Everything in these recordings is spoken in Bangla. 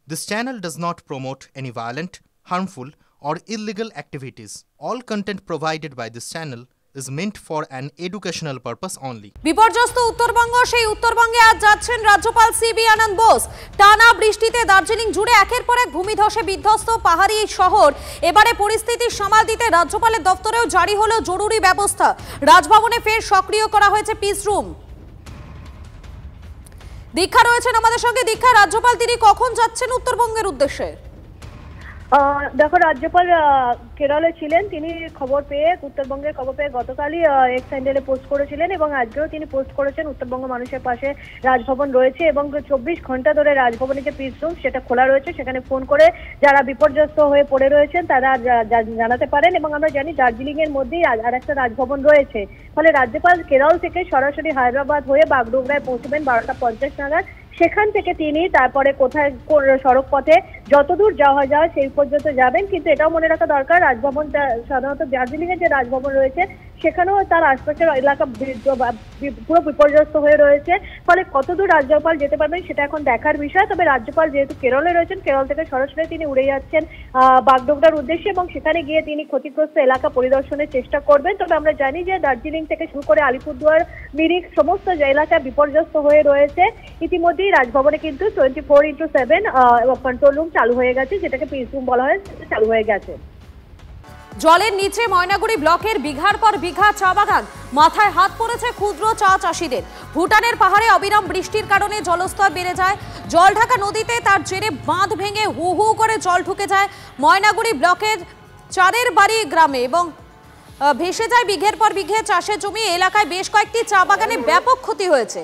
This channel does not promote any violent, harmful, or illegal activities. All content provided by this channel is meant for an educational purpose only. বিপর্যস্ত উত্তরবঙ্গ, সেই উত্তরবঙ্গে আজ যাচ্ছেন রাজ্যপাল সিবি আনন্দ বোস। টানা বৃষ্টিতে দার্জিলিং জুড়ে একের পর এক ভূমিধসে বিধ্বস্ত পাহাড়ি শহর। এবারে পরিস্থিতি সামাল দিতে রাজ্যপালের দপ্তরেও জারি হলো জরুরি ব্যবস্থা। রাজভবনে ফের সক্রিয় করা হয়েছে পিস রুম। দীক্ষা রয়েছেন আমাদের সঙ্গে। দীক্ষা, রাজ্যপাল তিনি কখন যাচ্ছেন উত্তরবঙ্গের উদ্দেশ্যে? দেখো, রাজ্যপাল কেরলে ছিলেন, তিনি খবর পেয়ে উত্তরবঙ্গের খবর পেয়ে গতকালই এক্স হ্যান্ডেলে পোস্ট করেছিলেন এবং আজকেও তিনি পোস্ট করেছেন উত্তরবঙ্গ মানুষের পাশে রাজভবন রয়েছে এবং 24 ঘন্টা ধরে রাজভবনে যে পিস রুম সেটা খোলা রয়েছে। সেখানে ফোন করে যারা বিপর্যস্ত হয়ে পড়ে রয়েছেন তারা জানাতে পারেন এবং আমরা জানি দার্জিলিং এর মধ্যেই আর একটা রাজভবন রয়েছে। ফলে রাজ্যপাল কেরল থেকে সরাসরি হায়দ্রাবাদ হয়ে বাগডোগরায় পৌঁছবেন 12টা 50 নাগাদ। সেখান থেকে তিনি তারপরে কোথায় সড়ক পথে যতদূর যাওয়া যায় সেই পর্যন্ত যাবেন। কিন্তু এটাও মনে রাখা দরকার, রাজভবনটা সাধারণত দার্জিলিং এর যে রাজভবন রয়েছে সেখানেও তার আশপাশের এলাকা পুরো বিপর্যস্ত হয়ে রয়েছে। ফলে কতদূর রাজ্যপাল যেতে পারবেন সেটা এখন দেখার বিষয়। তবে রাজ্যপাল যেহেতু কেরলে রয়েছেন, কেরল থেকে সরাসরি তিনি উড়ে যাচ্ছেন বাগডোগরার উদ্দেশ্যে এবং সেখানে গিয়ে তিনি ক্ষতিগ্রস্ত এলাকা পরিদর্শনের চেষ্টা করবেন। তবে আমরা জানি যে দার্জিলিং থেকে শুরু করে আলিপুরদুয়ার, মিরিক সমস্ত এলাকা বিপর্যস্ত হয়ে রয়েছে। ইতিমধ্যে রাজভবনে কিন্তু 24x7 কন্ট্রোল রুম চালু হয়ে গেছে, যেটাকে পিস রুম বলা হয়, চালু হয়ে গেছে। জলের নিচে ময়নাগুড়ি ব্লকের বিঘার পর বিঘা চা বাগান, মাথায় হাত পড়েছে ক্ষুদ্র চা চাষীদের। ভুটানের পাহাড়ে অবিরাম বৃষ্টির কারণে জলস্তর বেড়ে যায়। জলঢাকা নদীতে তার জেরে বাঁধ ভেঙে হু হু করে জল ঢুকে যায় ময়নাগুড়ি ব্লকের চারের বাড়ি গ্রামে এবং ভেসে যায় বিঘের পর বিঘে চাষের জমি। এলাকায় বেশ কয়েকটি চা বাগানে ব্যাপক ক্ষতি হয়েছে।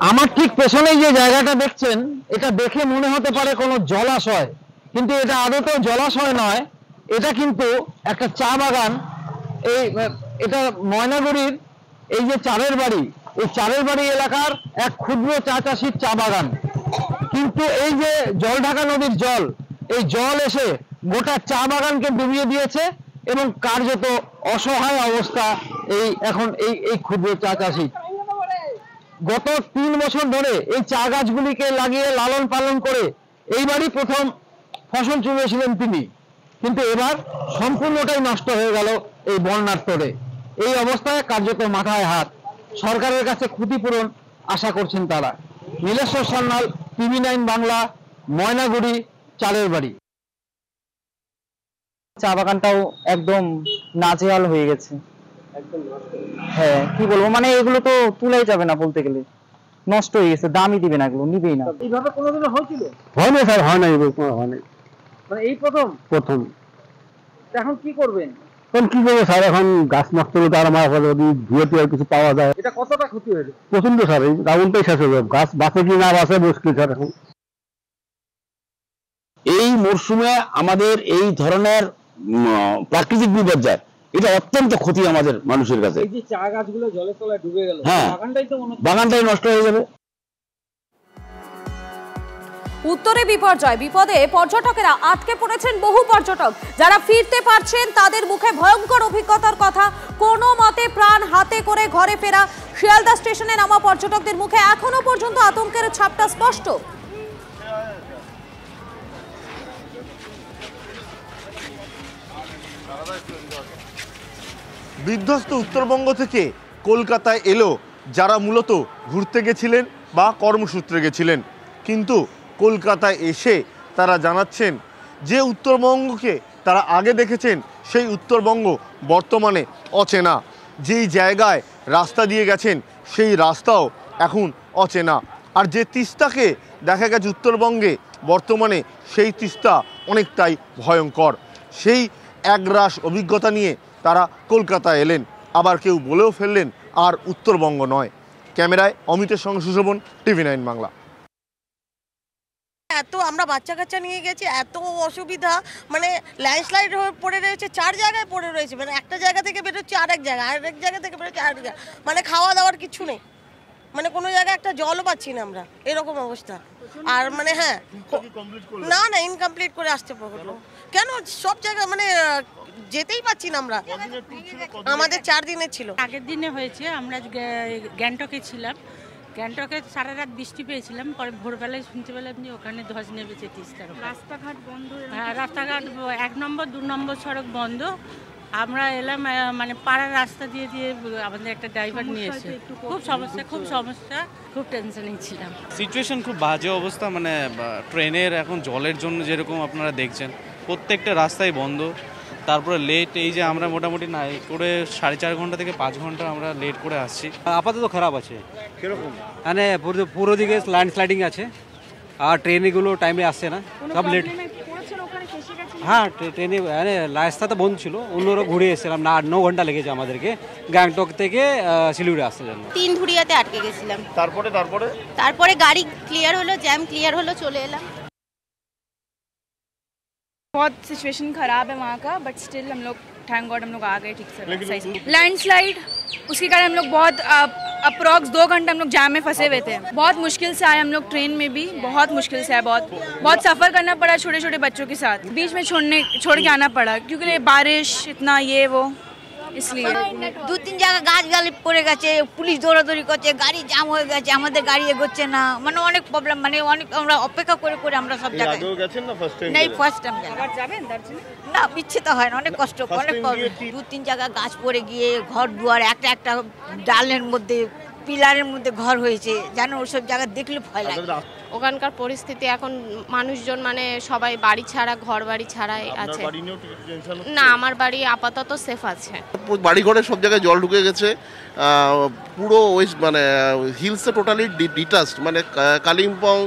আমার ঠিক পেছনেই যে জায়গাটা দেখছেন, এটা দেখে মনে হতে পারে কোনো জলাশয়, কিন্তু এটা আদতেও জলাশয় নয়, এটা কিন্তু একটা চা বাগান। এটা ময়নাগুড়ির এই যে চারের বাড়ি, এই চারের বাড়ি এলাকার এক ক্ষুদ্র চা চাষির চা বাগান। কিন্তু এই যে জলঢাকা নদীর জল, এই জল এসে গোটা চা বাগানকে ডুবিয়ে দিয়েছে এবং কার্যত অসহায় অবস্থা এখন এই ক্ষুদ্র চা চাষি। গত 3 বছর ধরে এই চা গাছগুলিকে লাগিয়ে লালন পালন করে এইবারই প্রথম ফসল চুমিয়েছিলেন তিনি, কিন্তু এবার সম্পূর্ণটাই নষ্ট হয়ে গেল এই বন্যার তোড়ে। এই অবস্থায় কার্যত মাথায় হাত। সরকারের কাছে ক্ষতিপূরণ আশা করছেন তারা। নীলেশ্বর সান্যাল, TV9 বাংলা, ময়নাগুড়ি, চারের বাড়ি। চা বাগানটাও একদম নাজেহাল হয়ে গেছে। হ্যাঁ, কি বলবো, মানে এগুলো তো তুলাই যাবে না, বলতে গেলে নষ্ট হয়ে গেছে, দামই দিবে না, এগুলো নিবেই না। এইভাবে কোনোদিনও হয়েছিল? হয় না স্যার, হয় না, হয় না, মানে এই প্রথম। এখন কি করবেন? এখন কি করবো স্যার, এখন গাছ নষ্ট হলে তার আমার ধুয়ে টুয়ে কিছু পাওয়া যায়। এটা কতটা ক্ষতি হয়েছে? প্রচন্ড স্যার, এই রাউন্ডটাই শেষ হয়ে যাবে। গাছ বাঁচে কি না বাঁচে মুশকিল স্যার। এখন এই মরশুমে আমাদের এই ধরনের প্রাকৃতিক বিপর্যয়, এটা অত্যন্ত ক্ষতি আমাদের মানুষের কাছে। এই যে চা গাছগুলো জলের তলায় ডুবে গেল, হ্যাঁ, বাগানটাই নষ্ট হয়ে যাবে। উত্তরে বিপর্যয়, বিপদে পর্যটকেরা আটকে পড়েছেন। বহু পর্যটক যারা ফিরতে পারছেন তাদের মুখে ভয়ঙ্কর অভিজ্ঞতার কথা। কোনো মতে প্রাণ হাতে করে ঘরে ফেরা। শিয়ালদা স্টেশনে নামা পর্যটকদের মুখে এখনো পর্যন্ত আতঙ্কের ছাপটা স্পষ্ট। বিধ্বস্ত উত্তরবঙ্গ থেকে কলকাতায় এলো যারা মূলত ঘুরতে গেছিলেন বা কর্মসূত্রে গেছিলেন, কিন্তু কলকাতায় এসে তারা জানাচ্ছেন যে উত্তরবঙ্গকে তারা আগে দেখেছেন সেই উত্তরবঙ্গ বর্তমানে অচেনা। যেই জায়গায় রাস্তা দিয়ে গেছেন সেই রাস্তাও এখন অচেনা। আর যে তিস্তাকে দেখা গেছে উত্তরবঙ্গে বর্তমানে, সেই তিস্তা অনেকটাই ভয়ঙ্কর। সেই একরাশ অভিজ্ঞতা নিয়ে তারা কলকাতায় এলেন, আবার কেউ বলেও ফেললেন আর উত্তরবঙ্গ নয়। ক্যামেরায় অমিতের সঙ্গে সুশোভন, TV9 বাংলা। এত আমরা বাচ্চা কাচ্চা নিয়ে গেছি, এত অসুবিধা, মানে ল্যান্ডস্লাইড হয়ে পড়ে রয়েছে, 4 জায়গায় পড়ে রয়েছে, মানে একটা জায়গা থেকে বেরোচ্ছে আরেক জায়গা, আরেক জায়গা থেকে বেরোচ্ছে আরেক জায়গা, মানে খাওয়া দাওয়ার কিছু নেই, মানে কোনো জায়গায় একটা জলও পাচ্ছি না আমরা, এরকম অবস্থা। আর মানে হ্যাঁ, না ইনকমপ্লিট করে আসতে পারবো, কেন সব জায়গায় মানে যেতেই পাচ্ছি না আমরা। আমাদের 4 দিনের ছিল। আগের দিনে হয়েছে, আমরা গ্যাংটকে ছিলাম, গ্যাংটকে সারা রাত বৃষ্টি পেয়েছিলাম, পরে ভোরবেলায় শুনতে পেলাম যে ওখানে ধস নেমেছে তিস্তার। রাস্তাঘাট বন্ধ, হ্যাঁ রাস্তাঘাট 1 নম্বর 2 নম্বর সড়ক বন্ধ। আমরা এলাম মানে পাড়ার রাস্তা দিয়ে আমাদের একটা ড্রাইভার নিয়ে এসে খুব সমস্যা, খুব টেনশনে ছিলাম। সিচুয়েশন খুব বাজে অবস্থা, মানে ট্রেনের এখন জলের জন্য যেরকম আপনারা দেখছেন প্রত্যেকটা রাস্তায় বন্ধ, তারপরে লেট। এই যে আমরা মোটামুটি না করে 4.5 ঘন্টা থেকে 5 ঘন্টা আমরা লেট করে আসছি। আপাতত খারাপ আছে, মানে পুরো দিকে ল্যান্ডস্লাইডিং আছে, আর ট্রেনগুলো টাইমে আসছে না, সব লেট। হ্যাঁ ট্রেনে মানে রাস্তা তো বন্ধ ছিল, অন্যরা ঘুরে এসেছিলাম না, 8-9 ঘন্টা লেগেছে আমাদেরকে গ্যাংটক থেকে শিলিগুড়ি আসার জন্য। 3 ধুরিয়াতে আটকে গেছিলাম। তারপরে গাড়ি ক্লিয়ার হলো, জ্যাম ক্লিয়ার হলো, চলে এলাম। बहुत सिचुएशन खराब है वहाँ का, बट स्टिल हम लोग थैंक गॉड हम लोग आ गए ठीक से। लैंडस्लाइड उसके कारण हम लोग बहुत अप्रॉक्स 2 घंटे हम लोग जाम में फंसे हुए थे। बहुत मुश्किल से आए हम लोग, ट्रेन में भी बहुत मुश्किल से आए, बहुत सफ़र करना पड़ा छोटे छोटे बच्चों के साथ, बीच में छोड़ के आना पड़ा क्योंकि बारिश इतना ये वो, इसलिए 2-3 জায়গা গাছ গালি পড়ে গেছে, পুলিশ দৌড়াদৌড়ি করছে, গাড়ি জ্যাম হয়ে গেছে, আমাদের গাড়ি এগোচ্ছে না, মানে অনেক প্রবলেম, মানে অনেক আমরা অপেক্ষা করে আমরা সব জায়গায় গেছেন না। ফার্স্ট টাইম যাবেন না, ইচ্ছে তো হয় না, অনেক কষ্ট, অনেক প্রবলেম। 2-3 জায়গা গাছ পড়ে গিয়ে ঘর দুয়ার একটা ডালের মধ্যে পিলারের মধ্যে ঘর হয়েছে, জানো ওসব জায়গা দেখলে ভয় লাগে। ওখানকার পরিস্থিতি এখন মানুষজন মানে সবাই বাড়ি ছাড়া, ঘর বাড়ি ছাড়াই আছে। না, আমার বাড়ি আপাতত সেফ আছে। বাড়ি ঘরে সব জায়গায় জল ঢুকে গেছে, পুরো ওয়েস্ট মানে হিলসে টোটালি ডিটাচড, মানে কালিম্পং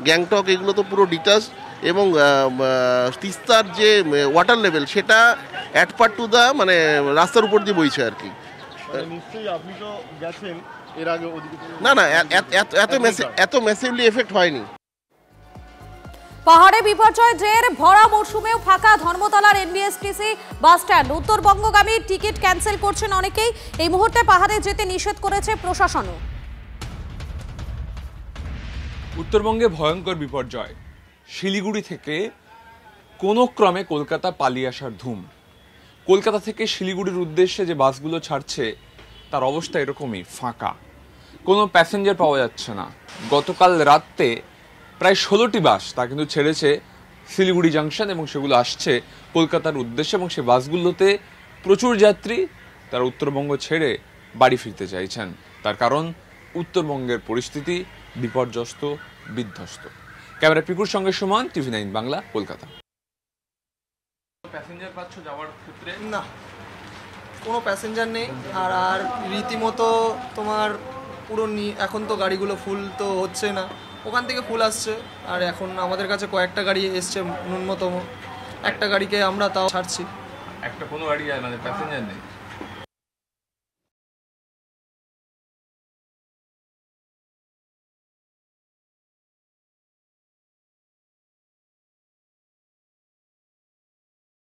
গ্যাংটক এগুলো তো পুরো ডিটাচড, এবং তিস্তার যে ওয়াটার লেভেল সেটা অ্যাট পার্ট টু দা মানে রাস্তার উপর দিয়ে বইছে আর কি। নিশ্চয়ই আপনি তো গেছেন এর আগে? না এত ম্যাসিভলি এফেক্ট হয়নি। পাহাড়ে বিপর্যয় জের ভরা মরশুমেও ফাঁকা ধর্মতলার এনবিএসটিসি বাস স্ট্যান্ড। উত্তরবঙ্গগামী টিকিট ক্যান্সেল করছেন অনেকেই। এই মুহূর্তে পাহাড়ে যেতে নিষেধ করেছে প্রশাসনও। উত্তরবঙ্গে ভয়ঙ্কর বিপর্যয়। শিলিগুড়ি থেকে কোনো ক্রমে কলকাতা পালিয়ে আসার ধুম। কলকাতা থেকে শিলিগুড়ির উদ্দেশ্যে যে বাসগুলো ছাড়ছে তার অবস্থা এরকমই, ফাঁকা, কোনো প্যাসেঞ্জার পাওয়া যাচ্ছে না। গতকাল রাতে প্রায় 16টি বাস তা কিন্তু ছেড়েছে শিলিগুড়ি জাংশন এবং সেগুলো আসছে কলকাতার উদ্দেশ্যে, এবং সেই বাসগুলোতে প্রচুর যাত্রী তারা উত্তরবঙ্গ ছেড়ে বাড়ি ফিরতে চাইছেন। তার কারণ উত্তরবঙ্গের পরিস্থিতি বিপর্যস্ত, বিধ্বস্ত। ক্যামেরা পিকুর সঙ্গে সুমন, TV9 বাংলা, কলকাতা। প্যাসেঞ্জার পাচ্ছ যাওয়ার ক্ষেত্রে? না, কোনো প্যাসেঞ্জার নেই। আর রীতিমতো তোমার পুরো এখন তো গাড়িগুলো ফুল তো হচ্ছে না, ওখান থেকে ফুল আসছে। আর এখন আমাদের কাছে কয়েকটা গাড়ি এসছে, ন্যূনতম একটা গাড়িকে আমরা তাও ছাড়ছি। একটা কোনো গাড়ি মানে প্যাসেঞ্জার নেই।